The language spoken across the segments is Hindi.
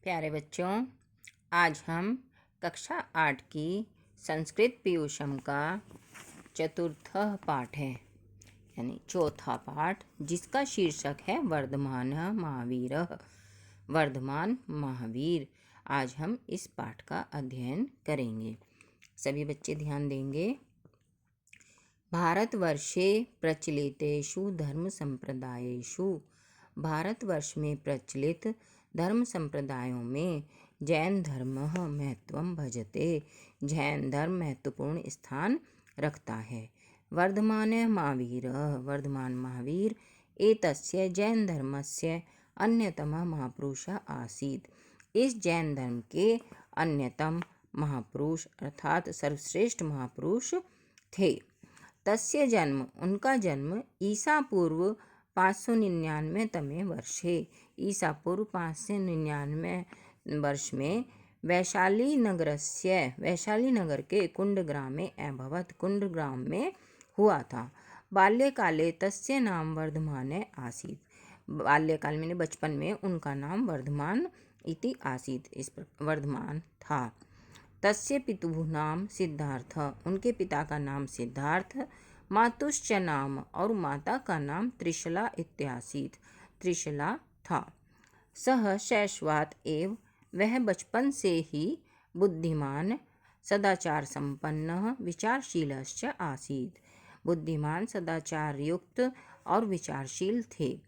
प्यारे बच्चों, आज हम कक्षा 8 की संस्कृत पीयूषम का चतुर्थ पाठ है, यानी चौथा पाठ, जिसका शीर्षक है वर्धमान महावीर। वर्धमान महावीर। आज हम इस पाठ का अध्ययन करेंगे। सभी बच्चे ध्यान देंगे। भारतवर्षे प्रचलितेषु धर्म संप्रदायेषु। भारतवर्ष में प्रचलित धर्म संप्रदायों में जैन धर्म महत्वं भजते। जैन धर्म महत्वपूर्ण स्थान रखता है। वर्धमान महावीर। वर्धमान महावीर एतस्य जैन धर्मस्य अन्यतमः महापुरुषः आसीत्। इस जैन धर्म के अन्यतम महापुरुष अर्थात सर्वश्रेष्ठ महापुरुष थे। तस्य जन्म, उनका जन्म ईसा पूर्व 599 तमे वर्षे, ईसा पूर्व 599 वर्ष में वैशाली नगर के कुंडग्रामे अभवत्, कुंडग्राम में हुआ था। बाल्यकाले तस्य नाम वर्धमान आसीत्। बाल्यकाल में बचपन में उनका नाम वर्धमान इति आसीत्, इस वर्धमान था। तस्य पितुः नाम सिद्धार्थ, उनके पिता का नाम सिद्धार्थ, मातुश्च नाम, और माता का नाम त्रिशला इत्यासीत्, त्रिशला था। सह शैशवात् एव, वह बचपन से ही बुद्धिमान, सदाचार संपन्न, विचारशीलश्च आसीत्, बुद्धिमान, सदाचार युक्त और विचारशील थे।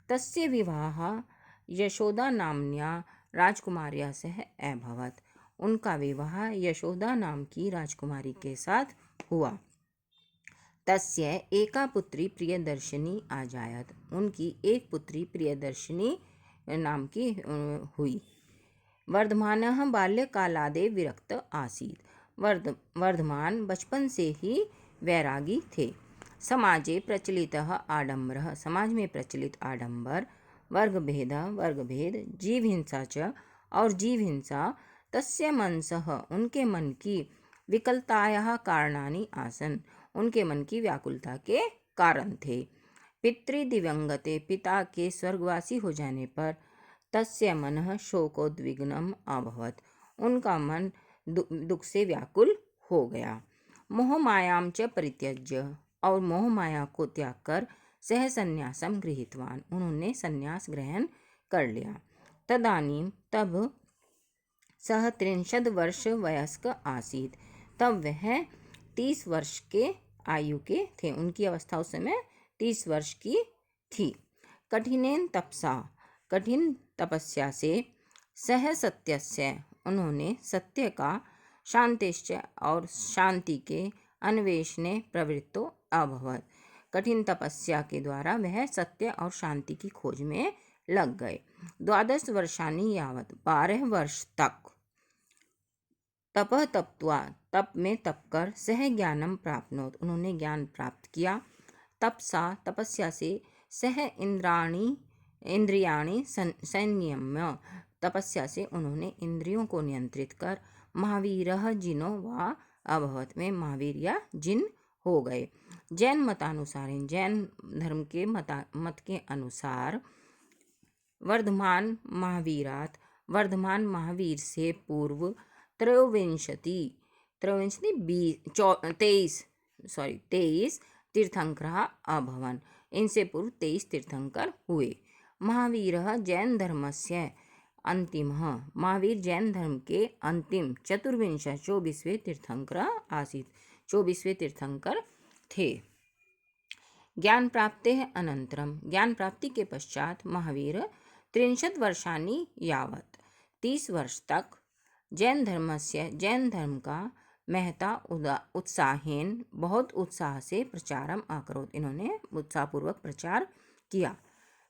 तस्य विवाह यशोदा नाम्न्या राजकुमार्या सह अभवत्, उनका विवाह यशोदा नाम की राजकुमारी के साथ हुआ। तस्य एका पुत्री प्रियदर्शिनी अजायत, उनकी एक पुत्री प्रियदर्शिनी नाम की हुई। वर्धमानः बाल्यकालादेव विरक्त आसीत्, वर्धमान बचपन से ही वैरागी थे। समाजे प्रचलितः आडंबरः, समाज में प्रचलित आडंबर, वर्गभेद, जीव हिंसा च, और जीव हिंसा, तस्य मनसः, उनके मन की, विकलतायाः कारणानि आसन्, उनके मन की व्याकुलता के कारण थे। पितृदिवंगते, पिता के स्वर्गवासी हो जाने पर, तस्य मनः शोकोद्विग्नम् अभवत्, उनका मन दुख से व्याकुल हो गया। मोहमायां च परित्यज्य, और मोहमाया को त्याग कर सह संन्यासम गृहीतवान्, उन्होंने संन्यास ग्रहण कर लिया। तदानीं, तब सह 63 वर्ष वयस्क आसीत्, तब वह 30 वर्ष के आयु के थे, उनकी अवस्था उस समय 30 वर्ष की थी। कठिनेन तपसा, कठिन तपस्या से, सह सत्यस्य, उन्होंने सत्य का, शांतिश्च, और शांति के, अन्वेषणे प्रवृत्तो अभवत्, कठिन तपस्या के द्वारा वह सत्य और शांति की खोज में लग गए। 12 वर्षाणि यावत्, 12 वर्ष तक, तपः तप्त्वा, तप में तप कर, सह ज्ञानम प्राप्नोत, उन्होंने ज्ञान प्राप्त किया। तपसा, तपस्या से, सह इंद्रियाणि संयम्य, तपस्या से उन्होंने इंद्रियों को नियंत्रित कर, महावीरः जिनो वा अभवत्, में महावीर या जिन हो गए। जैन मतानुसार, जैन धर्म के मत के अनुसार, वर्धमान महावीरात, वर्धमान महावीर से पूर्व 23 तीर्थंकरः अभवन्, इनसे पूर्व 23 तीर्थंकर हुए। महावीरः जैन धर्मस्य अंतिमः, महावीर जैन धर्म के अंतिम 24वें तीर्थंकर आसीत्, 24वें तीर्थंकर थे। ज्ञान प्राप्तेः अनन्तरं, ज्ञान प्राप्ति के पश्चात, महावीर 63 वर्षाणि यावत्, 30 वर्ष तक, जैन धर्म का महता उत्साहेन, बहुत उत्साह से, प्रचारम अकरोत्, इन्होंने उत्साहपूर्वक प्रचार किया।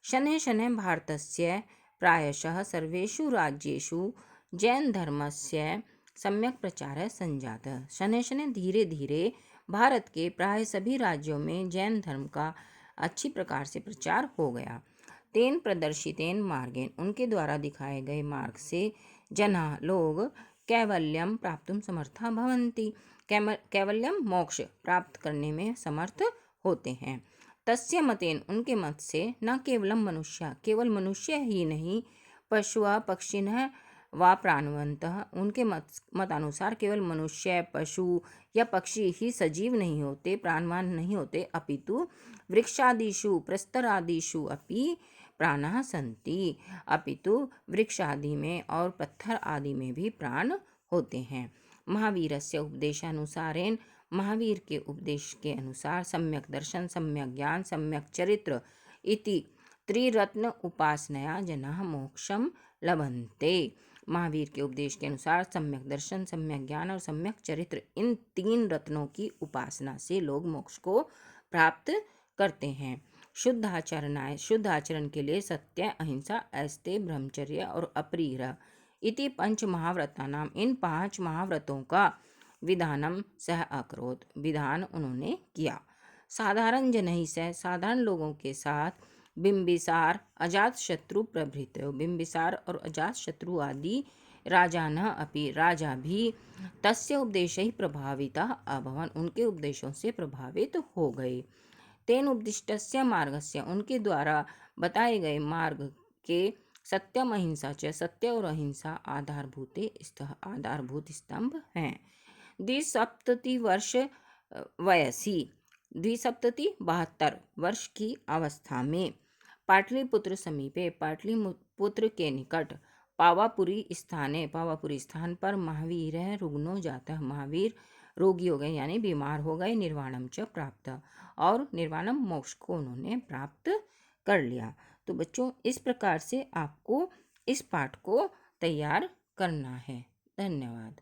शनैः शनैः भारतस्य प्रायशः सर्वेषु राज्येषु जैन धर्मस्य सम्यक प्रचारः संजातः, शनैः शनैः धीरे धीरे भारत के प्राय सभी राज्यों में जैन धर्म का अच्छी प्रकार से प्रचार हो गया। तेन प्रदर्शितेन मार्गेन, उनके द्वारा दिखाए गए मार्ग से, जनाः, लोग, कैवल्यम प्राप्तुम समर्था भवन्ति, कैवल्यम मोक्ष प्राप्त करने में समर्थ होते हैं। तस्य मतेन, उनके मत से, न केवलम मनुष्य, केवल मनुष्य ही नहीं, पशुआ पक्षिणः व प्राणवंतः, उनके मतानुसार केवल मनुष्य, पशु या पक्षी ही सजीव नहीं होते, प्राणवान नहीं होते, अपितु वृक्षादिषु प्रस्तरादिषु अपि प्राणः सन्ति, अपितु वृक्ष आदि में और पत्थर आदि में भी प्राण होते हैं। महावीरस्य उपदेशानुसारेण, महावीर के उपदेश के अनुसार सम्यक दर्शन, सम्यक ज्ञान, सम्यक चरित्र इति त्रिरत्न उपासनया जनाः मोक्षम लभन्ते। महावीर के उपदेश के अनुसार सम्यक दर्शन, सम्यक ज्ञान और सम्यक चरित्र, इन 3 रत्नों की उपासना से लोग मोक्ष को प्राप्त करते हैं। शुद्ध आचरण के लिए सत्य, अहिंसा, अस्तेय, ब्रह्मचर्य और अपरिग्रह इति 5 महाव्रतानाम, इन 5 महाव्रतों का विधानम सह अकरोत्, विधान उन्होंने किया। साधारण जनैः सह, साधारण लोगों के साथ, बिंबिसार, अजातशत्रु प्रभृतयो, बिंबिसार और अजातशत्रु आदि राजानः अपि, राजा भी तस्य उपदेशैः प्रभावितः अभवन्, उनके उपदेशों से प्रभावित हो गए। तेन उपदिष्टस्य मार्गस्य, उनके द्वारा बताए गए मार्ग के सत्यम अहिंसा च, सत्य और अहिंसा आधारभूत स्तंभ हैं। द्विसप्तति वर्ष वयसी, द्विसप्तति 72 वर्ष की अवस्था में पाटलिपुत्र समीपे, पाटलिपुत्र के निकट पावापुरी स्थान पर महावीर रुग्णो जातः, महावीर रोगी हो गए यानी बीमार हो गए, निर्वाणम च प्राप्त, और निर्वाणम मोक्ष को उन्होंने प्राप्त कर लिया। तो बच्चों, इस प्रकार से आपको इस पाठ को तैयार करना है। धन्यवाद।